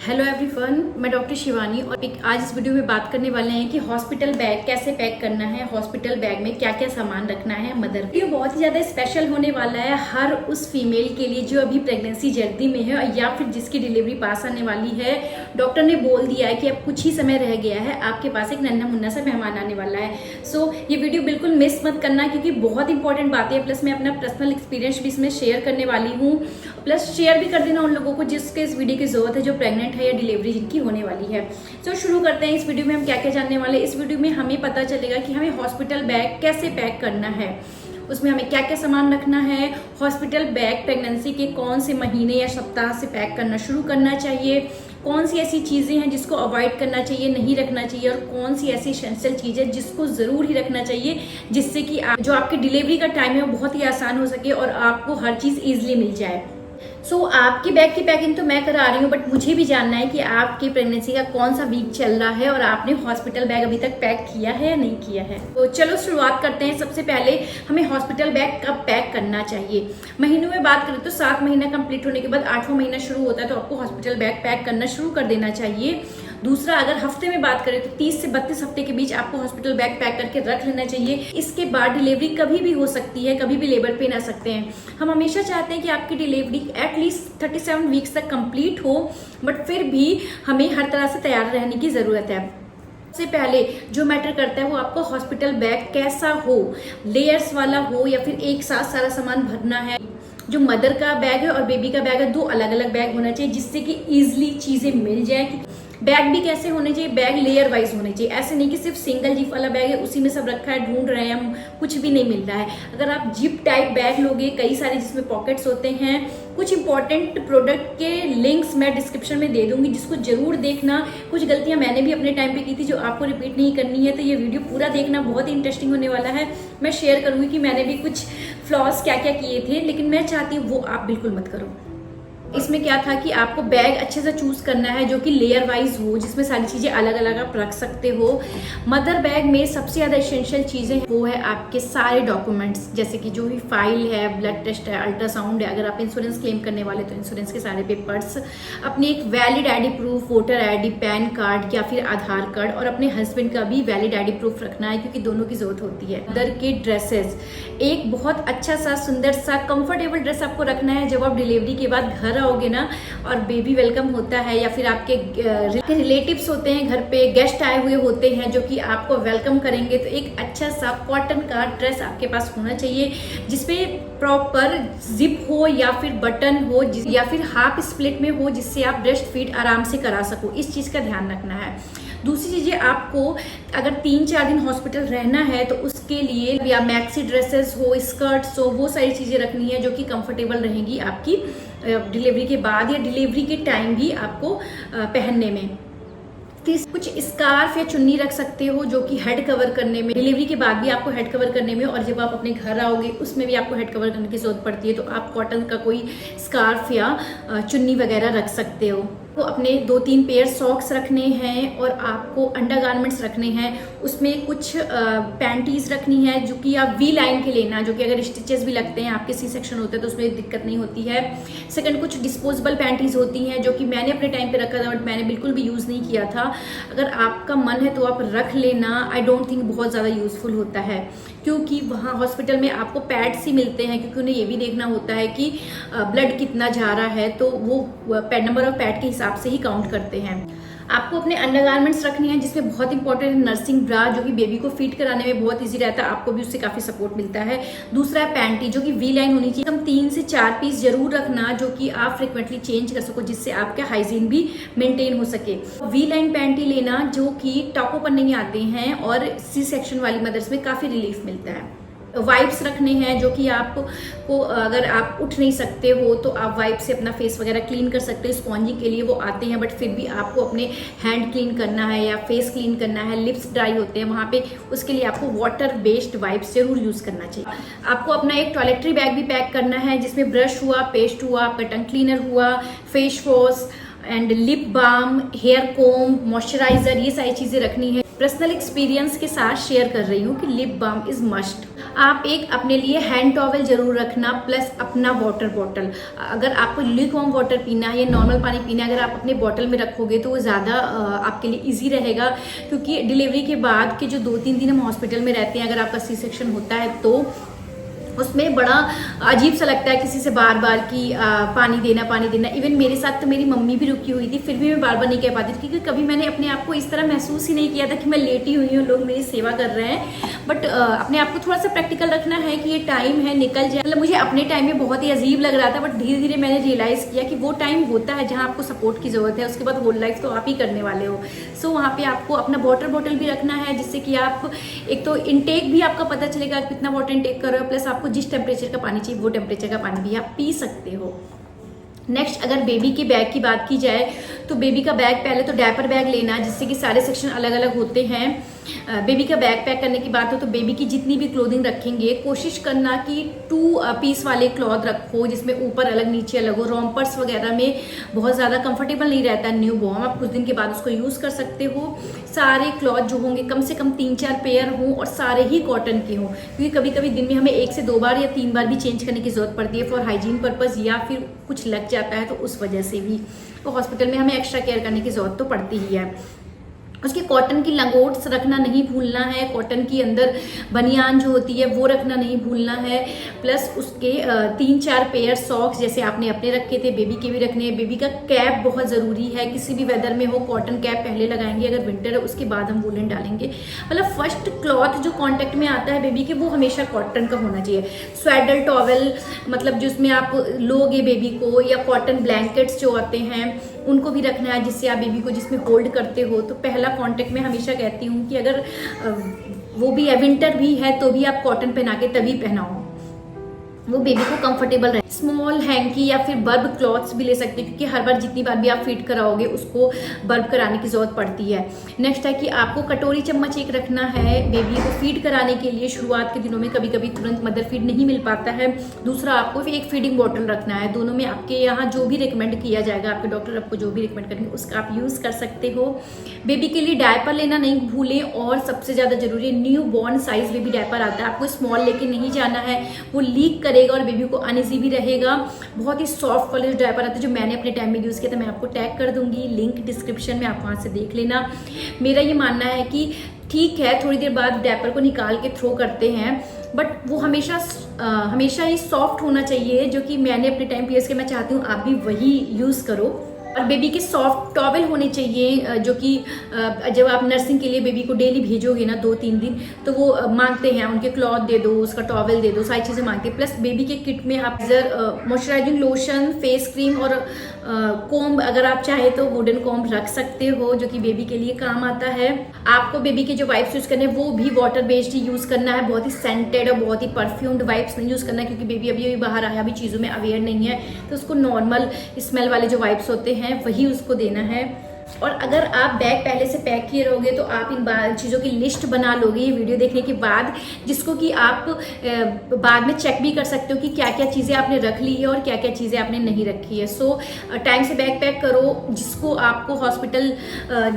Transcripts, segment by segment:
Hello everyone, मैं doctor Shivani और आज इस वीडियो में बात करने वाले हैं कि हॉस्पिटल बैग कैसे पैक करना है, हॉस्पिटल बैग में क्या क्या सामान रखना है मदर। ये बहुत ही ज़्यादा स्पेशल होने वाला है हर उस फीमेल के लिए जो अभी प्रेगनेंसी जल्दी में है या फिर जिसकी डिलीवरी पास आने वाली है। डॉक्टर ने बोल दिया है कि अब कुछ ही समय रह गया है, आपके पास एक नन्हा मुन्ना सा मेहमान आने वाला है। सो ये वीडियो बिल्कुल मिस मत करना क्योंकि बहुत इंपॉर्टेंट बातें हैं। प्लस मैं अपना पर्सनल एक्सपीरियंस भी इसमें शेयर करने वाली हूँ। प्लस शेयर भी कर देना उन लोगों को जिसके इस वीडियो की जरूरत है, जो प्रेग्नेंट है या डिलीवरी जिनकी होने वाली है। तो शुरू करते हैं। इस वीडियो में हम क्या क्या जानने वाले हैं। इस वीडियो में हमें पता चलेगा कि हमें हॉस्पिटल बैग कैसे पैक करना है, उसमें हमें क्या क्या सामान रखना है, हॉस्पिटल बैग प्रेगनेंसी के कौन से महीने या सप्ताह से पैक करना शुरू करना चाहिए, कौन सी ऐसी चीज़ें हैं जिसको अवॉइड करना चाहिए, नहीं रखना चाहिए, और कौन सी ऐसी एसेंशियल चीज़ है जिसको ज़रूर ही रखना चाहिए जिससे कि जो आपकी डिलीवरी का टाइम है वो बहुत ही आसान हो सके और आपको हर चीज़ ईजिली मिल जाए। आपकी बैग की पैकिंग तो मैं करा रही हूँ, बट मुझे भी जानना है कि आपकी प्रेगनेंसी का कौन सा वीक चल रहा है और आपने हॉस्पिटल बैग अभी तक पैक किया है या नहीं किया है। तो चलो शुरुआत करते हैं। सबसे पहले हमें हॉस्पिटल बैग कब पैक करना चाहिए। महीनों में बात करें तो 7 महीना कंप्लीट होने के बाद 8वां महीना शुरू होता है तो आपको हॉस्पिटल बैग पैक करना शुरू कर देना चाहिए। दूसरा, अगर हफ्ते में बात करें तो 30 से 32 हफ्ते के बीच आपको हॉस्पिटल बैग पैक करके रख लेना चाहिए। इसके बाद डिलीवरी कभी भी हो सकती है, कभी भी लेबर पेन आ सकते हैं। हम हमेशा चाहते हैं कि आपकी डिलीवरी एटलीस्ट 37 वीक्स तक कंप्लीट हो, बट फिर भी हमें हर तरह से तैयार रहने की जरूरत है। सबसे पहले जो मैटर करता है वो आपको हॉस्पिटल बैग कैसा हो, लेयर्स वाला हो या फिर एक साथ सारा सामान भरना है। जो मदर का बैग है और बेबी का बैग है, 2 अलग अलग बैग होना चाहिए जिससे कि इजिली चीजें मिल जाए। बैग भी कैसे होने चाहिए, बैग लेयर वाइज होने चाहिए। ऐसे नहीं कि सिर्फ सिंगल जिप वाला बैग है उसी में सब रखा है, ढूंढ रहे हैं हम, कुछ भी नहीं मिल रहा है। अगर आप जिप टाइप बैग लोगे, कई सारे जिसमें पॉकेट्स होते हैं, कुछ इंपॉर्टेंट प्रोडक्ट के लिंक्स मैं डिस्क्रिप्शन में दे दूंगी जिसको जरूर देखना। कुछ गलतियां मैंने भी अपने टाइम पे की थी जो आपको रिपीट नहीं करनी है, तो ये वीडियो पूरा देखना, बहुत ही इंटरेस्टिंग होने वाला है। मैं शेयर करूंगी कि मैंने भी कुछ फ्लॉज क्या क्या किए थे, लेकिन मैं चाहती हूँ वो आप बिल्कुल मत करो। इसमें क्या था कि आपको बैग अच्छे से चूज करना है जो कि लेयर वाइज हो, जिसमें सारी चीजें अलग अलग आप रख सकते हो। मदर बैग में सबसे ज्यादा एसेंशियल चीजें वो है आपके सारे डॉक्यूमेंट्स, जैसे कि जो भी फाइल है, ब्लड टेस्ट है, अल्ट्रासाउंड है, अगर आप इंश्योरेंस क्लेम करने वाले तो इंश्योरेंस के सारे पेपर्स, अपनी एक valid ID proof, voter ID, pan card या फिर आधार कार्ड, और अपने हस्बैंड का भी वैलिड आईडी प्रूफ रखना है क्योंकि दोनों की जरूरत होती है। मदर के ड्रेसेस, एक बहुत अच्छा सा सुंदर सा कंफर्टेबल ड्रेस आपको रखना है जब आप डिलीवरी के बाद घर आओगे ना और बेबी वेलकम होता है या फिर आपके रिलेटिव्स होते हैं, घर पे गेस्ट आए हुए होते हैं जो कि आपको वेलकम करेंगे, तो एक अच्छा सा कॉटन का ड्रेस आपके पास होना चाहिए जिसपे प्रॉपर जिप हो या फिर बटन हो या फिर हाफ स्प्लिट में हो, जिससे आप ब्रेस्ट फीड आराम से करा सको। इस चीज का ध्यान रखना है। दूसरी चीजें, आपको अगर 3-4 दिन हॉस्पिटल रहना है तो उसके लिए या मैक्सी ड्रेसेस हो, स्कर्ट्स हो, वो सारी चीजें रखनी है जो कि कंफर्टेबल रहेंगी आपकी डिलीवरी के बाद या डिलीवरी के टाइम भी आपको पहनने में। कुछ स्कार्फ या चुन्नी रख सकते हो जो कि हेड कवर करने में, डिलीवरी के बाद भी आपको हेड कवर करने में, और जब आप अपने घर आओगे उसमें भी आपको हेड कवर करने की जरूरत पड़ती है, तो आप कॉटन का कोई स्कार्फ या चुन्नी वगैरह रख सकते हो। तो अपने 2-3 पेयर सॉक्स रखने हैं और आपको अंडरगारमेंट्स रखने हैं। उसमें कुछ पैंटीज रखनी है जो कि आप वी लाइन के लेना, जो कि अगर स्टिचेस भी लगते हैं, आपके सी सेक्शन होते हैं तो उसमें दिक्कत नहीं होती है। सेकंड, कुछ डिस्पोजेबल पैंटीज होती हैं जो कि मैंने अपने टाइम पे रखा था बट मैंने बिल्कुल भी यूज़ नहीं किया था। अगर आपका मन है तो आप रख लेना। आई डोंट थिंक बहुत ज़्यादा यूजफुल होता है क्योंकि वहाँ हॉस्पिटल में आपको पैड्स ही मिलते हैं, क्योंकि उन्हें ये भी देखना होता है कि ब्लड कितना जा रहा है, तो वो पैड नंबर ऑफ पैड के हिसाब से ही काउंट करते हैं। आपको अपने अंडरगारमेंट्स रखने हैं जिसमें बहुत इंपॉर्टेंट है नर्सिंग ब्रा, जो कि बेबी को फीड कराने में बहुत इजी रहता है, आपको भी उससे काफी सपोर्ट मिलता है। दूसरा है पैंटी जो कि वी लाइन होनी चाहिए। कम 3 से 4 पीस जरूर रखना जो कि आप फ्रिक्वेंटली चेंज कर सको, जिससे आपका हाइजीन भी मेंटेन हो सके। वी लाइन पैंटी लेना जो कि टॉपों पर नहीं आते हैं और सी सेक्शन वाली मदर्स में काफी रिलीफ मिलता है। वाइप्स रखने हैं जो कि आपको अगर आप उठ नहीं सकते हो तो आप वाइप से अपना फेस वगैरह क्लीन कर सकते हो। स्पॉन्जिंग के लिए वो आते हैं, बट फिर भी आपको अपने हैंड क्लीन करना है या फेस क्लीन करना है, लिप्स ड्राई होते हैं वहाँ पे, उसके लिए आपको वाटर बेस्ड वाइप्स जरूर यूज़ करना चाहिए। आपको अपना एक टॉयलेटरी बैग भी पैक करना है जिसमें ब्रश हुआ, पेस्ट हुआ, आपका टंग क्लीनर हुआ, face wash and lip balm, hair comb, moisturiser, ये सारी चीज़ें रखनी है। पर्सनल एक्सपीरियंस के साथ शेयर कर रही हूँ कि लिप बाम इज मस्ट। आप एक अपने लिए हैंड टॉवल जरूर रखना, प्लस अपना वाटर बॉटल। अगर आपको ल्यूकवार्म वाटर पीना है या नॉर्मल पानी पीना है, अगर आप अपने बॉटल में रखोगे तो वो ज़्यादा आपके लिए इजी रहेगा, क्योंकि डिलीवरी के बाद के जो 2-3 दिन हम हॉस्पिटल में रहते हैं, अगर आपका सी सेक्शन होता है तो उसमें बड़ा अजीब सा लगता है किसी से बार बार कि पानी देना। इवन मेरे साथ तो मेरी मम्मी भी रुकी हुई थी, फिर भी मैं बार बार नहीं कह पाती थी, क्योंकि कभी मैंने अपने आप को इस तरह महसूस ही नहीं किया था कि मैं लेटी हुई हूँ, लोग मेरी सेवा कर रहे हैं। बट अपने आप को थोड़ा सा प्रैक्टिकल रखना है कि ये टाइम है, निकल जाए। मतलब मुझे अपने टाइम में बहुत ही अजीब लग रहा था, बट धीरे धीरे मैंने रियलाइज किया कि वो टाइम होता है जहाँ आपको सपोर्ट की जरूरत है, उसके बाद होल लाइफ तो आप ही करने वाले हो। सो वहाँ पे आपको अपना वाटर बॉटल भी रखना है, जिससे कि आप एक तो इनटेक भी आपका पता चलेगा कितना वाटर इनटेक कर रहे हो, प्लस आपको जिस टेम्परेचर का पानी चाहिए वो टेम्परेचर का पानी भी आप पी सकते हो। नेक्स्ट, अगर बेबी के बैग की बात की जाए तो बेबी का बैग पहले तो डायपर बैग लेना, जिससे कि सारे सेक्शन अलग अलग होते हैं। बेबी का बैग पैक करने की बात हो तो बेबी की जितनी भी क्लोथिंग रखेंगे, कोशिश करना कि 2 पीस वाले क्लॉथ रखो, जिसमें ऊपर अलग नीचे अलग हो। रॉम्पर्स वगैरह में बहुत ज़्यादा कंफर्टेबल नहीं रहता न्यू बॉर्न, आप कुछ दिन के बाद उसको यूज़ कर सकते हो। सारे क्लॉथ जो होंगे कम से कम 3-4 पेयर हों और सारे ही कॉटन के हों, क्योंकि कभी कभी दिन में हमें 1 से 2 बार या 3 बार भी चेंज करने की जरूरत पड़ती है फॉर हाइजीन पर्पज़, या फिर कुछ लग जाता है तो उस वजह से भी तो हॉस्पिटल में हमें एक्स्ट्रा केयर करने की जरूरत तो पड़ती ही है। उसके कॉटन की लंगोट्स रखना नहीं भूलना है, कॉटन की अंदर बनियान जो होती है वो रखना नहीं भूलना है, प्लस उसके 3-4 पेयर सॉक्स जैसे आपने अपने रखे थे बेबी के भी रखने हैं। बेबी का कैप बहुत ज़रूरी है, किसी भी वेदर में हो कॉटन कैप पहले लगाएंगे, अगर विंटर है उसके बाद हम वूलन डालेंगे। मतलब फर्स्ट क्लॉथ जो कॉन्टेक्ट में आता है बेबी के वो हमेशा कॉटन का होना चाहिए। स्वेडल टॉवल मतलब जिसमें आप लोगे बेबी को, या कॉटन ब्लैंकेट्स जो आते हैं उनको भी रखना है, जिससे आप बेबी को जिसमें होल्ड करते हो। तो पहला कांटेक्ट में हमेशा कहती हूँ कि अगर वो भी है विंटर भी है तो भी आप कॉटन पहना के तभी पहनाओ, वो बेबी को कंफर्टेबल रहे। स्मॉल हैंकी या फिर बर्ब क्लॉथ्स भी ले सकते हैं, क्योंकि हर बार जितनी बार भी आप फीड कराओगे उसको बर्ब कराने की जरूरत पड़ती है। नेक्स्ट है कि आपको कटोरी चम्मच एक रखना है बेबी को फीड कराने के लिए। शुरुआत के दिनों में कभी कभी तुरंत मदर फीड नहीं मिल पाता है। दूसरा, आपको एक फीडिंग बॉटल रखना है। दोनों में आपके यहाँ जो भी रिकमेंड किया जाएगा, आपके डॉक्टर आपको जो भी रिकमेंड करेंगे उसका आप यूज कर सकते हो। बेबी के लिए डायपर लेना नहीं भूलें, और सबसे ज्यादा जरूरी है new born size baby diaper आता है, आपको स्मॉल लेके नहीं जाना है, वो लीक करेगा और बेबी को अनइजी भी रहेगा। बहुत ही सॉफ्ट वाले डायपर आते हैं जो मैंने अपने टाइम में यूज किया था, मैं आपको टैग कर दूंगी, लिंक डिस्क्रिप्शन में, आप वहां से देख लेना। मेरा ये मानना है कि ठीक है थोड़ी देर बाद डायपर को निकाल के थ्रो करते हैं, बट वो हमेशा ही सॉफ्ट होना चाहिए, जो कि मैंने अपने टाइम पे यूज किया, मैं चाहती हूँ आप भी वही यूज करो। और बेबी के सॉफ्ट टॉवल होने चाहिए, जो कि जब आप नर्सिंग के लिए बेबी को डेली भेजोगे ना 2-3 दिन, तो वो मांगते हैं उनके क्लॉथ दे दो, उसका टॉवल दे दो, सारी चीज़ें मांगते हैं। प्लस बेबी के किट में आप मॉइस्चराइजिंग लोशन, फेस क्रीम और कोम्ब अगर आप चाहे तो वुडन कोम्ब रख सकते हो, जो कि बेबी के लिए काम आता है। आपको बेबी के जो वाइप्स यूज करने हैं वो भी वाटर बेस्ड ही यूज करना है, बहुत ही सेंटेड और बहुत ही परफ्यूम्ड वाइप्स नहीं यूज करना, क्योंकि बेबी अभी बाहर आया, अभी चीज़ों में अवेयर नहीं है, तो उसको नॉर्मल स्मेल वाले जो वाइप्स होते हैं वही उसको देना है। और अगर आप बैग पहले से पैक किए रहोगे तो आप इन चीज़ों की लिस्ट बना लोगे ये वीडियो देखने के बाद, जिसको कि आप बाद में चेक भी कर सकते हो कि क्या क्या चीज़ें आपने रख ली है और क्या क्या चीज़ें आपने नहीं रखी है। सो टाइम से बैग पैक करो। जिसको आपको हॉस्पिटल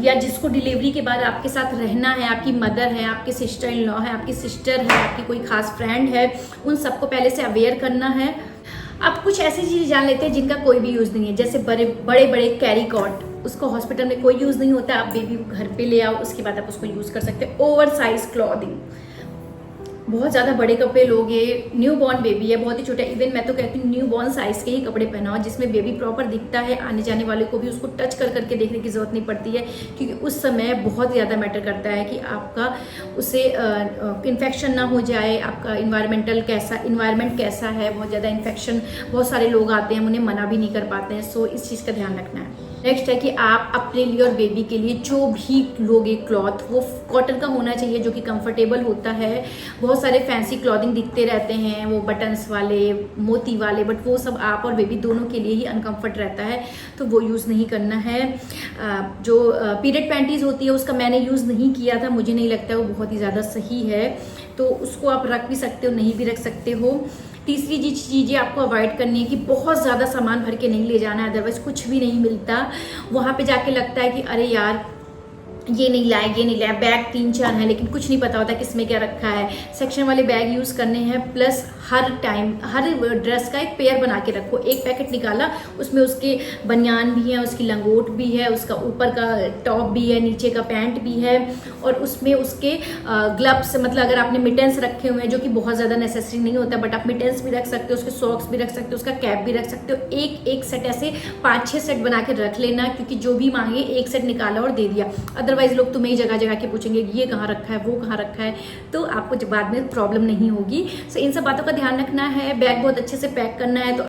या जिसको डिलीवरी के बाद आपके साथ रहना है, आपकी मदर है, आपके सिस्टर इन लॉ है, आपकी सिस्टर है, आपकी कोई खास फ्रेंड है, उन सबको पहले से अवेयर करना है। अब कुछ ऐसी चीज़ें जान लेते हैं जिनका कोई भी यूज़ नहीं है, जैसे बड़े बड़े कैरी कॉट, उसको हॉस्पिटल में कोई यूज़ नहीं होता, आप बेबी को घर पे ले आओ, उसके बाद आप उसको यूज़ कर सकते हो। ओवर साइज क्लॉथिंग, बहुत ज़्यादा बड़े कपड़े लोगे, न्यू बॉर्न बेबी है, बहुत ही छोटा, इवन मैं तो कहती हूँ न्यू बॉर्न साइज के ही कपड़े पहनाओ, जिसमें बेबी प्रॉपर दिखता है, आने जाने वाले को भी उसको टच कर करके देखने की जरूरत नहीं पड़ती है, क्योंकि उस समय बहुत ज़्यादा मैटर करता है कि आपका उससे इन्फेक्शन ना हो जाए, आपका इन्वायरमेंट कैसा है। बहुत ज़्यादा इन्फेक्शन, बहुत सारे लोग आते हैं, हम उन्हें मना भी नहीं कर पाते हैं, सो इस चीज़ का ध्यान रखना है। नेक्स्ट है कि आप अपने लिए और बेबी के लिए जो भी लोगे क्लॉथ वो कॉटन का होना चाहिए, जो कि कंफर्टेबल होता है। बहुत सारे फैंसी क्लॉथिंग दिखते रहते हैं, वो बटन्स वाले, मोती वाले, बट वो सब आप और बेबी दोनों के लिए ही अनकंफर्ट रहता है, तो वो यूज़ नहीं करना है। जो पीरियड पैंटीज होती है उसका मैंने यूज़ नहीं किया था, मुझे नहीं लगता वो बहुत ही ज़्यादा सही है, तो उसको आप रख भी सकते हो, नहीं भी रख सकते हो। तीसरी चीज़ें आपको अवॉइड करनी है कि बहुत ज़्यादा सामान भर के नहीं ले जाना है, अदरवाइज कुछ भी नहीं मिलता। वहाँ पे जाके लगता है कि अरे यार ये नहीं लाए, ये नहीं लाए, बैग 3-4 हैं लेकिन कुछ नहीं पता होता किसमें क्या रखा है। सेक्शन वाले बैग यूज़ करने हैं, प्लस हर टाइम हर ड्रेस का एक पेयर बना के रखो। एक पैकेट निकाला, उसमें उसके बनियान भी है, उसकी लंगोट भी है, उसका ऊपर का टॉप भी है, नीचे का पैंट भी है, और उसमें उसके ग्लव्स, मतलब अगर आपने मिटेंस रखे हुए हैं जो कि बहुत ज़्यादा नेसेसरी नहीं होता, बट आप मिटेंस भी रख सकते हो, उसके सॉक्स भी रख सकते हो, उसका कैप भी रख सकते हो। एक एक सेट ऐसे 5-6 सेट बना के रख लेना, क्योंकि जो भी मांगे एक सेट निकाला और दे दिया। अदरवाइज लोग तुम्हें ही जगह जगह के पूछेंगे ये कहाँ रखा है, वो कहाँ रखा है, तो आपको बाद में प्रॉब्लम नहीं होगी। सो इन सब बातों का ध्यान रखना है। बैग बहुत अच्छे से पैक करना है। तो